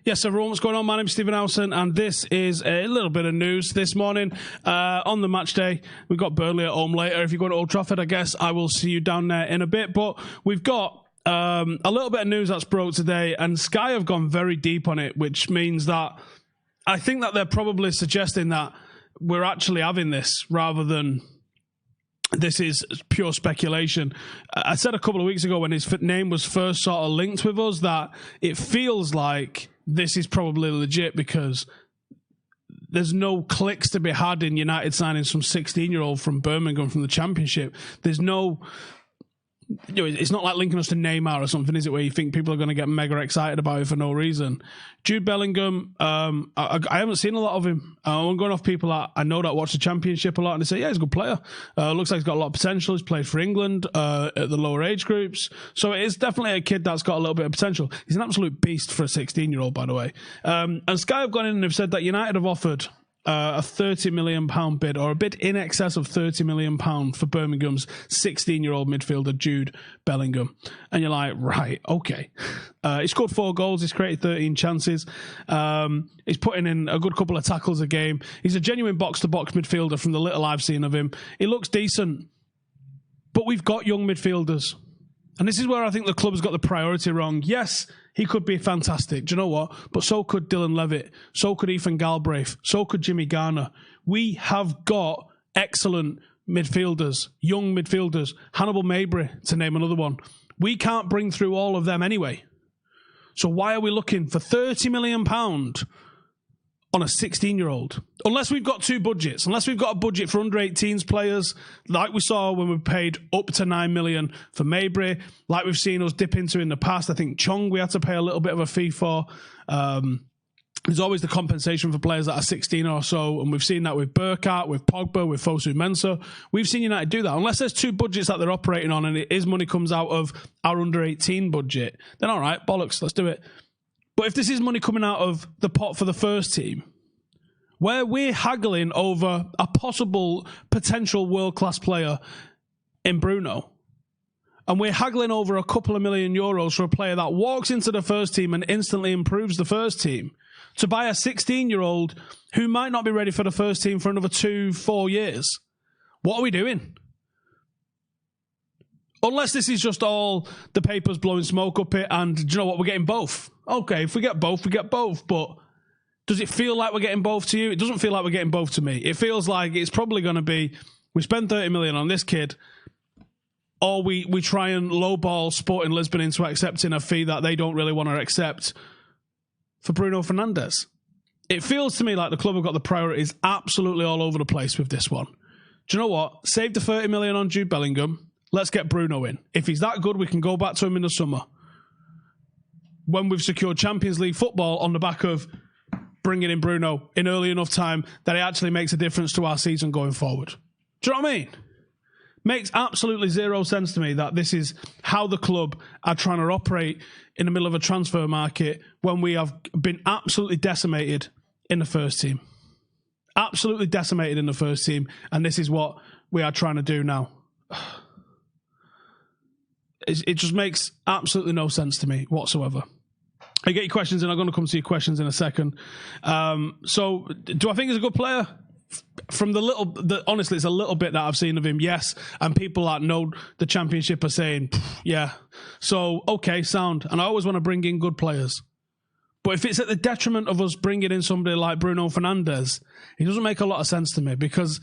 Yes, everyone, what's going on? My name's Stephen Howson, and this is a little bit of news this morning. On the match day, we've got Burnley at home later. If you go to Old Trafford, I guess I will see you down there in a bit. But we've got a little bit of news that's broke today, and Sky have gone very deep on it, which means that I think that they're probably suggesting that we're actually having this rather than this is pure speculation. I said a couple of weeks ago when his name was first sort of linked with us that it feels like this is probably legit because there's no clicks to be had in United signing some 16-year-old from Birmingham from the Championship. There's no... it's not like linking us to Neymar or something, is it, where you think people are going to get mega excited about it for no reason. Jude Bellingham, I haven't seen a lot of him. I'm going off people that I know that watch the Championship a lot, and they say, yeah, he's a good player. Looks like he's got a lot of potential. He's played for England at the lower age groups. So it is definitely a kid that's got a little bit of potential. He's an absolute beast for a 16-year-old, by the way. And Sky have gone in and have said that United have offered a £30 million bid, or a bid in excess of £30 million for Birmingham's 16-year-old midfielder Jude Bellingham. And you're like, right, okay. He scored 4 goals. He's created 13 chances. He's putting in a good couple of tackles a game. He's a genuine box-to-box midfielder from the little I've seen of him. He looks decent. But we've got young midfielders. And this is where I think the club's got the priority wrong. Yes, he could be fantastic. Do you know what? But so could Dylan Levitt. So could Ethan Galbraith. So could Jimmy Garner. We have got excellent midfielders, young midfielders. Hannibal Mabry, to name another one. We can't bring through all of them anyway. So why are we looking for £30 million on a 16-year-old? Unless we've got 2 budgets. Unless we've got a budget for under-18s players, like we saw when we paid up to $9 million for Mabry, like we've seen us dip into in the past. I think Chong we had to pay a little bit of a fee for. There's always the compensation for players that are 16 or so, and we've seen that with Burkhardt, with Pogba, with Fosu Mensah. We've seen United do that. Unless there's 2 budgets that they're operating on and his money comes out of our under-18 budget, then all right, bollocks, let's do it. But if this is money coming out of the pot for the first team, where we're haggling over a possible potential world-class player in Bruno, and we're haggling over a couple of €1 million for a player that walks into the first team and instantly improves the first team, to buy a 16-year-old who might not be ready for the first team for another 2-4 years, what are we doing? Unless this is just all the papers blowing smoke up it and, do you know what, we're getting both. Okay, if we get both, we get both. But does it feel like we're getting both to you? It doesn't feel like we're getting both to me. It feels like it's probably going to be, we spend 30 million on this kid, or we try and lowball Sporting Lisbon into accepting a fee that they don't really want to accept for Bruno Fernandes. It feels to me like the club have got the priorities absolutely all over the place with this one. Do you know what? Save the 30 million on Jude Bellingham. Let's get Bruno in. If he's that good, we can go back to him in the summer, when we've secured Champions League football on the back of bringing in Bruno in early enough time that it actually makes a difference to our season going forward. Do you know what I mean? Makes absolutely zero sense to me that this is how the club are trying to operate in the middle of a transfer market when we have been absolutely decimated in the first team. Absolutely decimated in the first team, and this is what we are trying to do now. It just makes absolutely no sense to me whatsoever. I get your questions, and I'm going to come to your questions in a second. So, do I think he's a good player? From honestly, it's a little bit that I've seen of him, yes. And people that know the Championship are saying, yeah. So, okay, sound. And I always want to bring in good players. But if it's at the detriment of us bringing in somebody like Bruno Fernandes, it doesn't make a lot of sense to me, because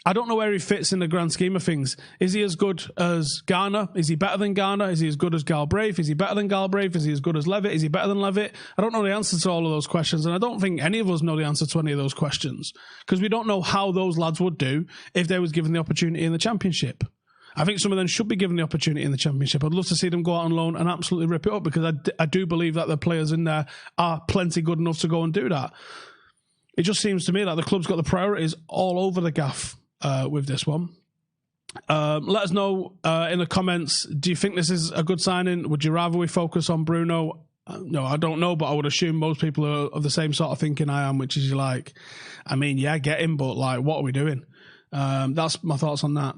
I don't know where he fits in the grand scheme of things. Is he as good as Garner? Is he better than Garner? Is he as good as Galbraith? Is he better than Galbraith? Is he as good as Levitt? Is he better than Levitt? I don't know the answer to all of those questions, and I don't think any of us know the answer to any of those questions, because we don't know how those lads would do if they was given the opportunity in the Championship. I think some of them should be given the opportunity in the Championship. I'd love to see them go out on loan and absolutely rip it up, because I do believe that the players in there are plenty good enough to go and do that. It just seems to me like the club's got the priorities all over the gaff with this one. Let us know in the comments, do you think this is a good signing? Would you rather we focus on Bruno? No, I don't know, but I would assume most people are of the same sort of thinking I am, which is like, I mean, yeah, get him, but like, what are we doing? That's my thoughts on that.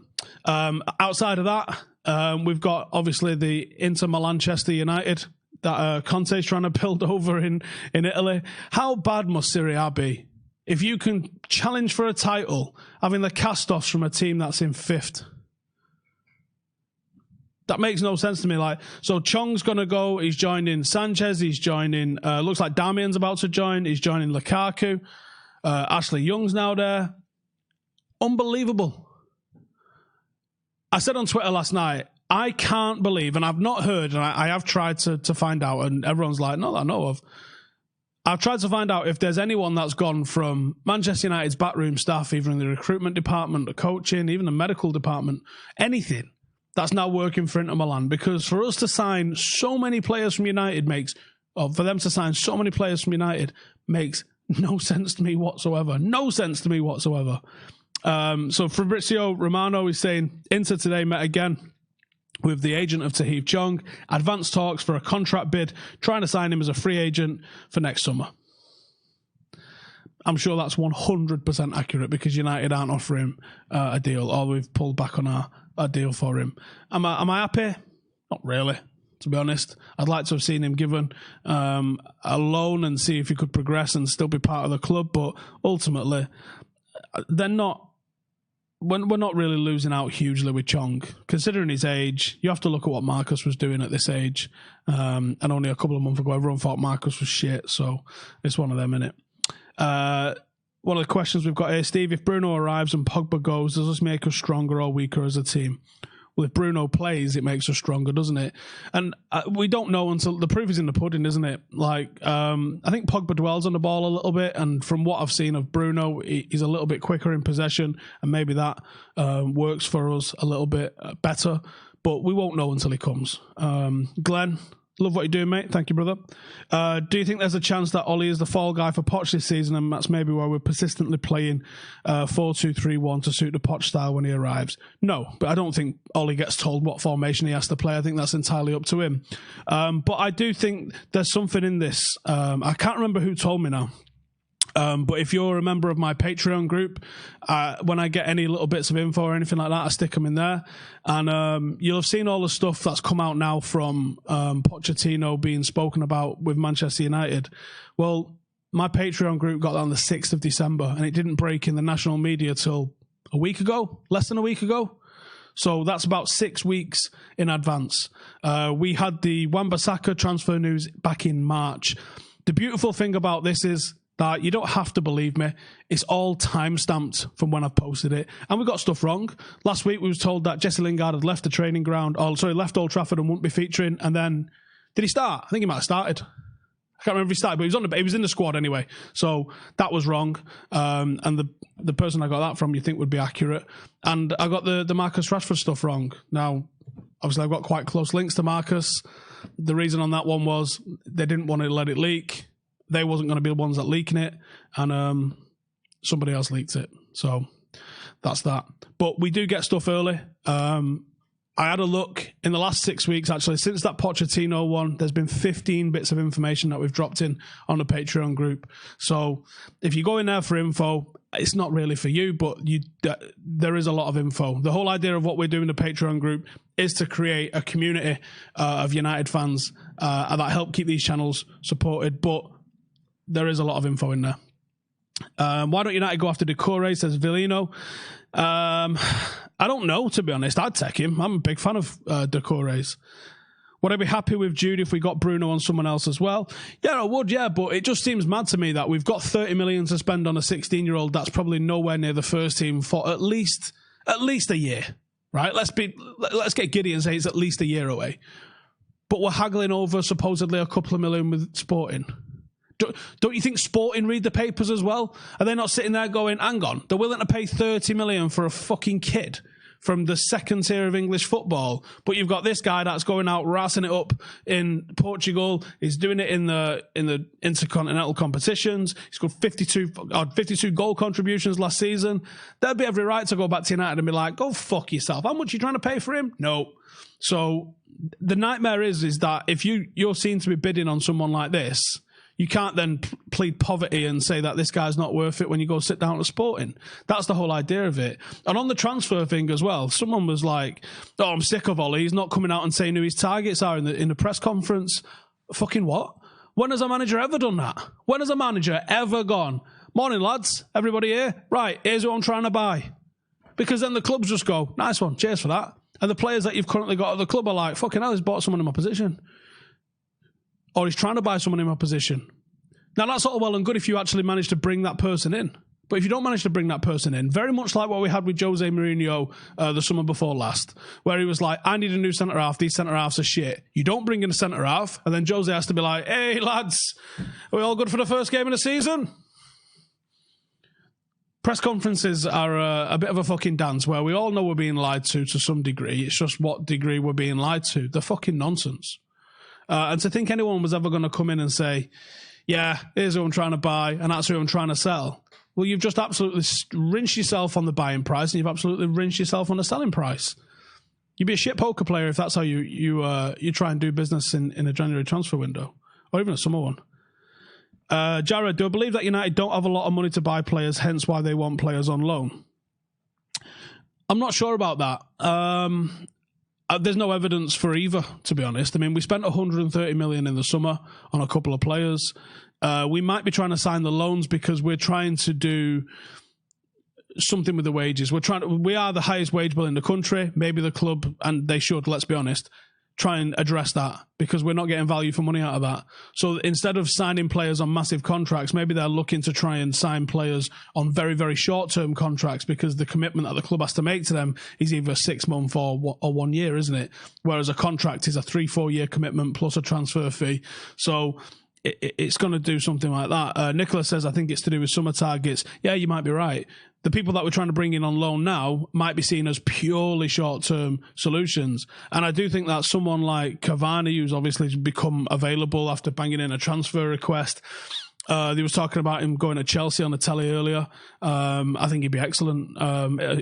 Outside of that, we've got obviously the Inter Manchester United that Conte's trying to build over in Italy. How bad must Serie A be if you can challenge for a title having the cast-offs from a team that's in 5th? That makes no sense to me. Like, so Chong's going to go. He's joining Sanchez. He's joining. Looks like Damian's about to join. He's joining Lukaku. Ashley Young's now there. Unbelievable. I said on Twitter last night, I can't believe, and I've not heard, and I have tried to find out, and everyone's like, not that I know of. I've tried to find out if there's anyone that's gone from Manchester United's backroom staff, either in the recruitment department, the coaching, even the medical department, anything that's now working for Inter Milan, because for us to sign so many players from United for them to sign so many players from United makes no sense to me whatsoever. No sense to me whatsoever. So Fabrizio Romano is saying Inter today met again with the agent of Tahith Chong, advanced talks for a contract bid, trying to sign him as a free agent for next summer. I'm sure that's 100% accurate because United aren't offering a deal, or we've pulled back on our deal for him. Am I happy? Not really, to be honest. I'd like to have seen him given a loan and see if he could progress and still be part of the club, but ultimately, we're not really losing out hugely with Chong. Considering his age, you have to look at what Marcus was doing at this age. And only a couple of months ago, everyone thought Marcus was shit, so it's one of them, innit? One of the questions we've got here, Steve, if Bruno arrives and Pogba goes, does this make us stronger or weaker as a team? Well, if Bruno plays, it makes us stronger, doesn't it? And we don't know until the proof is in the pudding, isn't it? Like, I think Pogba dwells on the ball a little bit, and from what I've seen of Bruno, he's a little bit quicker in possession, and maybe that works for us a little bit better. But we won't know until he comes. Glenn, love what you're doing, mate. Thank you, brother. Do you think there's a chance that Ollie is the fall guy for Poch this season, and that's maybe why we're persistently playing 4-2-3-1 to suit the Poch style when he arrives? No, but I don't think Ollie gets told what formation he has to play. I think that's entirely up to him. But I do think there's something in this. I can't remember who told me now. But if you're a member of my Patreon group, when I get any little bits of info or anything like that, I stick them in there. And you'll have seen all the stuff that's come out now from Pochettino being spoken about with Manchester United. Well, my Patreon group got that on the 6th of December, and it didn't break in the national media till a week ago, less than a week ago. So that's about 6 weeks in advance. We had the Wan-Bissaka transfer news back in March. The beautiful thing about this is that you don't have to believe me. It's all time-stamped from when I posted it. And we got stuff wrong. Last week we was told that Jesse Lingard had left the training ground, left Old Trafford and wouldn't be featuring. And then, did he start? I think he might have started. I can't remember if he started, but he was in the squad anyway. So that was wrong. And the person I got that from you think would be accurate. And I got the Marcus Rashford stuff wrong. Now, obviously I've got quite close links to Marcus. The reason on that one was they didn't want to let it leak. They wasn't going to be the ones that leaking it, and somebody else leaked it. So that's that. But we do get stuff early. I had a look in the last 6 weeks, actually, since that Pochettino one, there's been 15 bits of information that we've dropped in on the Patreon group. So if you go in there for info, it's not really for you, but there is a lot of info. The whole idea of what we're doing in the Patreon group is to create a community of United fans that help keep these channels supported, but there is a lot of info in there. Why don't United go after Decore, says Villino. I don't know, to be honest. I'd take him. I'm a big fan of Decore's. Would I be happy with Jude if we got Bruno on someone else as well? Yeah, I would, yeah, but it just seems mad to me that we've got 30 million to spend on a 16-year-old that's probably nowhere near the first team for at least a year, right? Let's get giddy and say it's at least a year away. But we're haggling over supposedly a couple of million with Sporting. Don't you think Sporting read the papers as well? Are they not sitting there going, hang on, they're willing to pay 30 million for a fucking kid from the second tier of English football, but you've got this guy that's going out rassing it up in Portugal. He's doing it in the intercontinental competitions. He's got 52 goal contributions last season. There'd be every right to go back to United and be like, go fuck yourself. How much are you trying to pay for him? No. So the nightmare is that if you're seen to be bidding on someone like this, you can't then plead poverty and say that this guy's not worth it when you go sit down at Sporting. That's the whole idea of it. And on the transfer thing as well, someone was like, oh, I'm sick of Ollie. He's not coming out and saying who his targets are in the press conference. Fucking what? When has a manager ever done that? When has a manager ever gone, morning lads, everybody here? Right, here's who I'm trying to buy. Because then the clubs just go, nice one, cheers for that. And the players that you've currently got at the club are like, fucking hell, he's bought someone in my position. Or he's trying to buy someone in my position. Now that's all well and good if you actually manage to bring that person in. But if you don't manage to bring that person in, very much like what we had with Jose Mourinho the summer before last, where he was like, I need a new centre-half, these centre-halves are shit. You don't bring in a centre-half, and then Jose has to be like, hey, lads, are we all good for the first game of the season? Press conferences are a bit of a fucking dance where we all know we're being lied to some degree. It's just what degree we're being lied to. They're fucking nonsense. And to think anyone was ever going to come in and say, yeah, here's who I'm trying to buy, and that's who I'm trying to sell. Well, you've just absolutely rinsed yourself on the buying price, and you've absolutely rinsed yourself on the selling price. You'd be a shit poker player if that's how you try and do business in a January transfer window, or even a summer one. Jared, do I believe that United don't have a lot of money to buy players, hence why they want players on loan? I'm not sure about that. There's no evidence for either, to be honest. I mean, we spent 130 million in the summer on a couple of players. We might be trying to sign the loans because we're trying to do something with the wages. We are the highest wage bill in the country. Maybe the club, and they should, let's be honest, try and address that because we're not getting value for money out of that. So instead of signing players on massive contracts, maybe they're looking to try and sign players on very, very short-term contracts because the commitment that the club has to make to them is either 6 months or 1 year, isn't it? Whereas a contract is a 3-4 year commitment plus a transfer fee. So it's going to do something like that. Nicholas says, I think it's to do with summer targets. Yeah, you might be right. The people that we're trying to bring in on loan now might be seen as purely short-term solutions. And I do think that someone like Cavani, who's obviously become available after banging in a transfer request, they was talking about him going to Chelsea on the telly earlier. I think he'd be excellent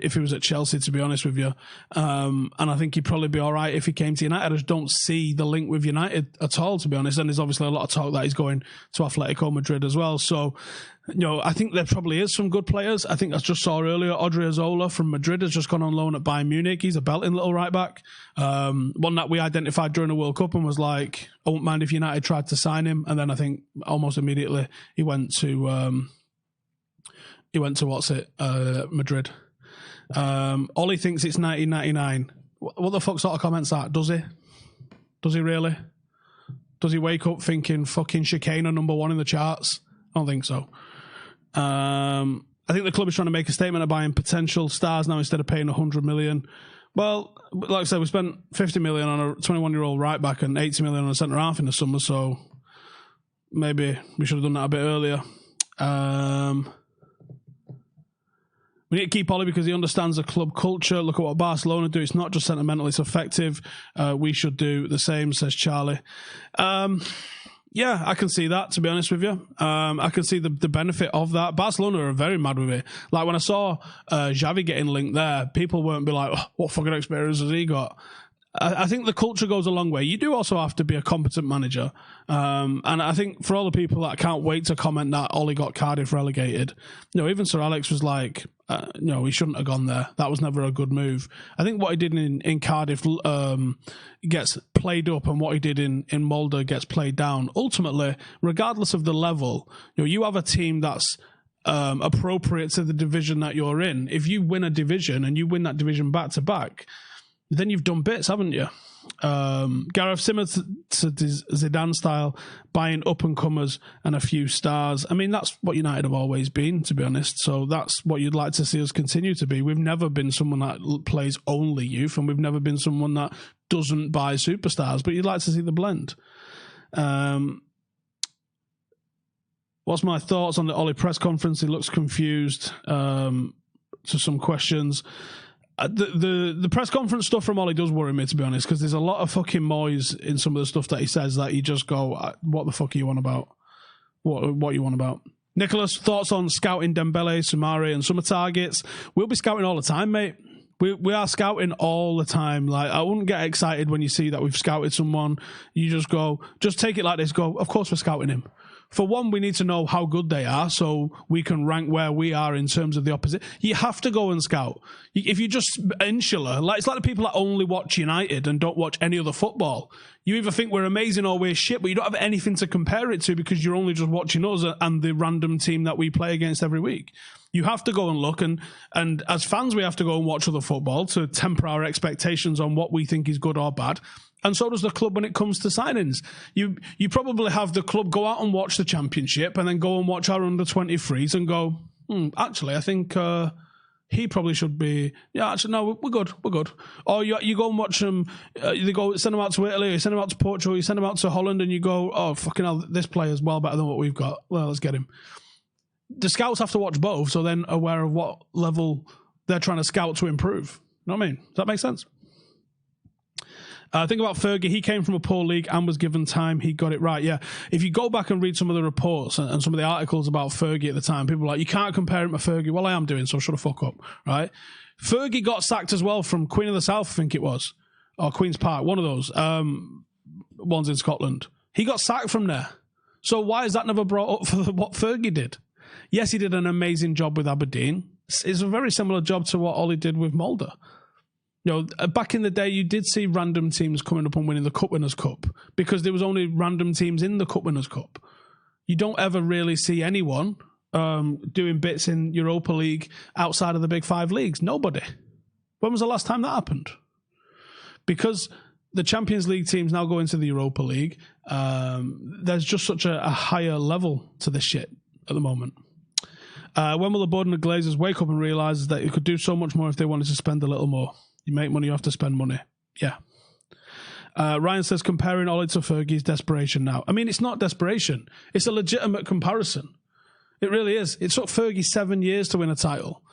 if he was at Chelsea, to be honest with you. And I think he'd probably be all right if he came to United. I just don't see the link with United at all, to be honest. And there's obviously a lot of talk that he's going to Atletico Madrid as well. So, I think there probably is some good players. I think I just saw earlier, Odriozola from Madrid has just gone on loan at Bayern Munich. He's a belting little right back. One that we identified during the World Cup and was like, I wouldn't mind if United tried to sign him. And then I think almost immediately he went to Madrid. Ollie thinks it's 1999. What the fuck sort of comments that? Does he? Does he really? Does he wake up thinking fucking chicane number 1 in the charts? I don't think so. I think the club is trying to make a statement of buying potential stars now instead of paying 100 million. Well, like I said, we spent 50 million on a 21-year-old right back and 80 million on a centre half in the summer, so maybe we should have done that a bit earlier. We need to keep Ollie because he understands the club culture. Look at what Barcelona do. It's not just sentimental, it's effective. We should do the same, says Charlie. Yeah, I can see that, to be honest with you. I can see the benefit of that. Barcelona are very mad with it. Like when I saw Xavi getting linked there, people weren't be like, oh, what fucking experience has he got? I think the culture goes a long way. You do also have to be a competent manager. And I think for all the people that can't wait to comment that Ollie got Cardiff relegated, even Sir Alex was like, he shouldn't have gone there. That was never a good move. I think what he did in Cardiff gets played up and what he did in Molde gets played down. Ultimately, regardless of the level, you have a team that's appropriate to the division that you're in. If you win a division and you win that division back to back, then you've done bits, haven't you? Gareth, similar to Zidane style, buying up-and-comers and a few stars. I mean, that's what United have always been, to be honest. So that's what you'd like to see us continue to be. We've never been someone that plays only youth, and we've never been someone that doesn't buy superstars, but you'd like to see the blend. What's my thoughts on the Ollie press conference? He looks confused to some questions. The press conference stuff from Ollie does worry me, to be honest, because there's a lot of fucking noise in some of the stuff that he says that you just go, what the fuck are you on about? What you on about? Nicholas, thoughts on scouting Dembele, Sumari and summer targets? We'll be scouting all the time, mate. We are scouting all the time. Like, I wouldn't get excited when you see that we've scouted someone. You just take it like this. Go, of course we're scouting him. For one, we need to know how good they are so we can rank where we are in terms of the opposite. You have to go and scout. If you're just insular, like it's like the people that only watch United and don't watch any other football. You either think we're amazing or we're shit, but you don't have anything to compare it to because you're only just watching us and the random team that we play against every week. You have to go and look, and as fans, we have to go and watch other football to temper our expectations on what we think is good or bad. And so does the club when it comes to signings. You probably have the club go out and watch the Championship and then go and watch our under-23s and go, actually, I think he probably should be. Yeah, actually, no, we're good. Or you go and watch them. They go send them out to Italy, you send them out to Portugal, you send them out to Holland, and you go, oh fucking hell, this player's well better than what we've got. Well, let's get him. The scouts have to watch both, so then aware of what level they're trying to scout to improve. You know what I mean? Does that make sense? Think about Fergie. He came from a poor league and was given time. He got it right. Yeah. If you go back and read some of the reports and some of the articles about Fergie at the time, people are like, you can't compare him to Fergie. Well, I am doing, so shut the fuck up. Right? Fergie got sacked as well from Queen of the South, I think it was. Or Queen's Park. One of those. Ones in Scotland. He got sacked from there. So why is that never brought up for what Fergie did? Yes, he did an amazing job with Aberdeen. It's a very similar job to what Ollie did with Mulder. You know, back in the day, you did see random teams coming up and winning the Cup Winners' Cup because there was only random teams in the Cup Winners' Cup. You don't ever really see anyone doing bits in Europa League outside of the big five leagues. Nobody. When was the last time that happened? Because the Champions League teams now go into the Europa League, there's just such a higher level to this shit at the moment. When will the board and the Glazers wake up and realise that you could do so much more if they wanted to spend a little more? You make money, you have to spend money. Yeah. Ryan says, comparing Ollie to Fergie's desperation now. I mean, it's not desperation. It's a legitimate comparison. It really is. It took Fergie 7 years to win a title.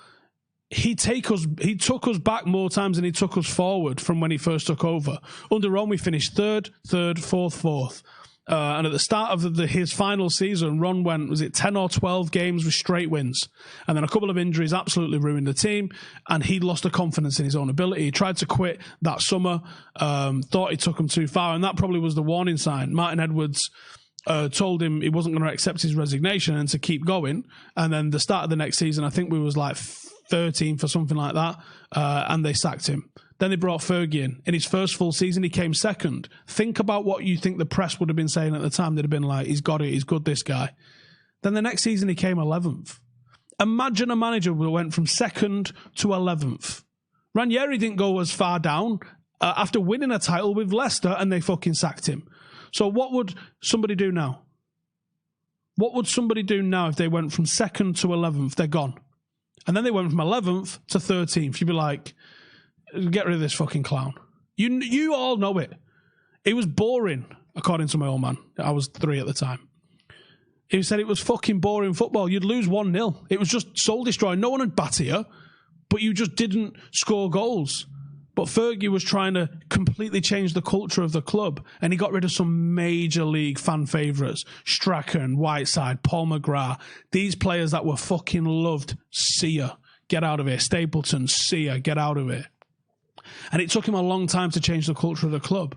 He took us back more times than he took us forward from when he first took over. Under Ron, we finished third, fourth. And at the start of his final season, Ron went, was it 10 or 12 games with straight wins? And then a couple of injuries absolutely ruined the team, and he lost the confidence in his own ability. He tried to quit that summer, thought he took him too far, and that probably was the warning sign. Martin Edwards told him he wasn't going to accept his resignation and to keep going. And then the start of the next season, I think we was like 13th or something like that, and they sacked him. Then they brought Fergie in. In his first full season, he came second. Think about what you think the press would have been saying at the time. They'd have been like, he's got it, he's good, this guy. Then the next season, he came 11th. Imagine a manager who went from second to 11th. Ranieri didn't go as far down after winning a title with Leicester, and they fucking sacked him. So what would somebody do now? What would somebody do now if they went from second to 11th? They're gone. And then they went from 11th to 13th. You'd be like, get rid of this fucking clown. You all know it. It was boring, according to my old man. I was 3 at the time. He said it was fucking boring football. You'd lose 1-0. It was just soul destroying. No one would batter you, but you just didn't score goals. But Fergie was trying to completely change the culture of the club, and he got rid of some major league fan favourites. Strachan, Whiteside, Paul McGrath. These players that were fucking loved. See ya. Get out of here. Stapleton, see ya. Get out of here. And it took him a long time to change the culture of the club.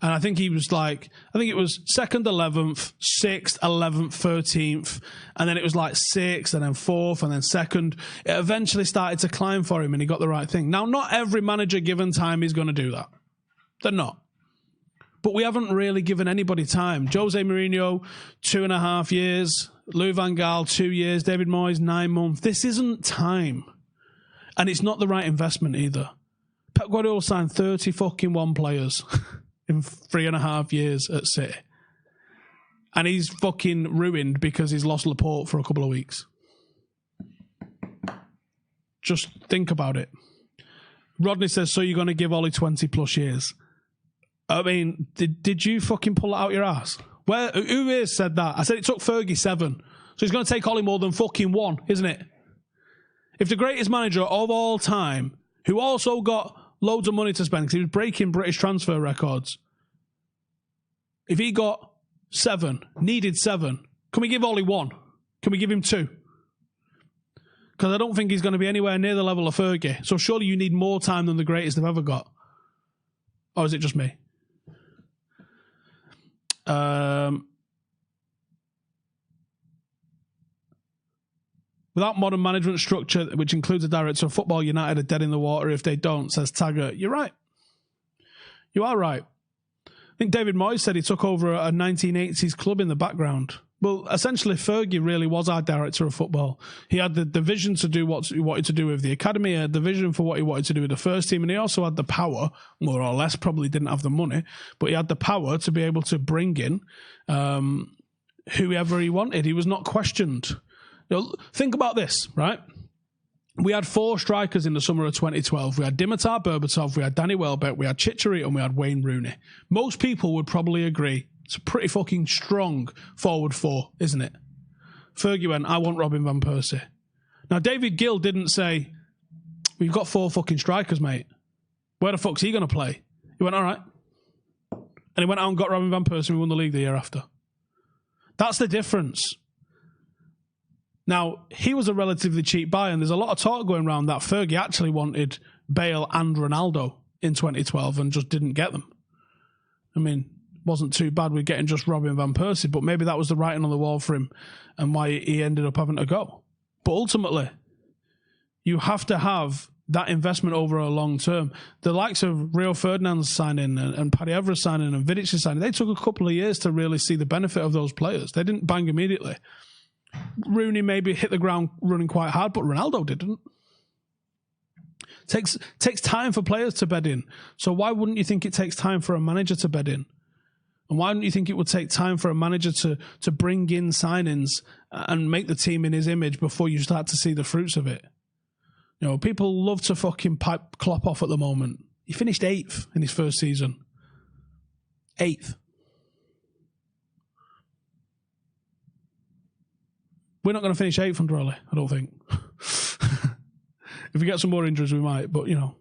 And I think he was like, I think it was 2nd, 11th, 6th, 11th, 13th. And then it was like 6th and then 4th and then 2nd. It eventually started to climb for him and he got the right thing. Now, not every manager given time is going to do that. They're not. But we haven't really given anybody time. Jose Mourinho, 2.5 years. Louis van Gaal, 2 years. David Moyes, 9 months. This isn't time. And it's not the right investment either. Pep Guardiola signed 30 fucking one players in 3.5 years at City. And he's fucking ruined because he's lost Laporte for a couple of weeks. Just think about it. Rodney says, so you're going to give Ollie 20 plus years? I mean, did you fucking pull it out your ass? Who here said that? I said it took Fergie 7. So he's going to take Ollie more than fucking 1, isn't it? If the greatest manager of all time, who also got loads of money to spend because he was breaking British transfer records. If he got 7, needed 7, can we give Ollie 1? Can we give him 2? Because I don't think he's going to be anywhere near the level of Fergie. So surely you need more time than the greatest they've ever got. Or is it just me? Without modern management structure, which includes a director of football, United are dead in the water if they don't, says Taggart. You're right. You are right. I think David Moyes said he took over a 1980s club in the background. Well, essentially, Fergie really was our director of football. He had the vision to do what he wanted to do with the academy, he had the vision for what he wanted to do with the first team, and he also had the power, more or less, probably didn't have the money, but he had the power to be able to bring in whoever he wanted. He was not questioned. Think about this, right? We had 4 strikers in the summer of 2012. We had Dimitar Berbatov, we had Danny Welbeck, we had Chicharito, and we had Wayne Rooney. Most people would probably agree it's a pretty fucking strong forward 4, isn't it? Fergie went, I want Robin Van Persie. Now, David Gill didn't say, we've got 4 fucking strikers, mate. Where the fuck's he going to play? He went, all right. And he went out and got Robin Van Persie and we won the league the year after. That's the difference. Now, he was a relatively cheap buy, and there's a lot of talk going around that Fergie actually wanted Bale and Ronaldo in 2012 and just didn't get them. I mean, wasn't too bad with getting just Robin Van Persie, but maybe that was the writing on the wall for him and why he ended up having to go. But ultimately, you have to have that investment over a long term. The likes of Rio Ferdinand's signing and Paddy Evra's signing and Vidic's signing, they took a couple of years to really see the benefit of those players. They didn't bang immediately. Rooney maybe hit the ground running quite hard, but Ronaldo didn't. Takes time for players to bed in. So why wouldn't you think it takes time for a manager to bed in? And why wouldn't you think it would take time for a manager to bring in signings and make the team in his image before you start to see the fruits of it? You know, people love to fucking pipe Klopp off at the moment. He finished 8th in his first season. 8th. We're not going to finish 8th under Ole, I don't think. If we get some more injuries, we might, but, you know.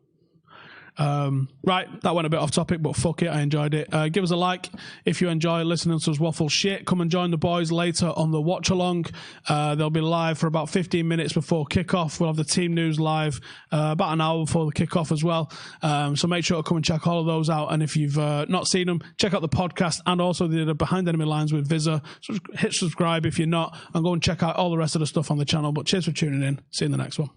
Right, that went a bit off topic, but fuck it, I enjoyed it. Give us a like if you enjoy listening to us waffle shit. Come and join the boys later on the watch along. They'll be live for about 15 minutes before kickoff. We'll have the team news live about an hour before the kickoff as well. So make sure to come and check all of those out. And if you've not seen them, check out the podcast and also the Behind Enemy Lines with Vizza. So hit subscribe if you're not, and go and check out all the rest of the stuff on the channel. But cheers for tuning in. See you in the next one.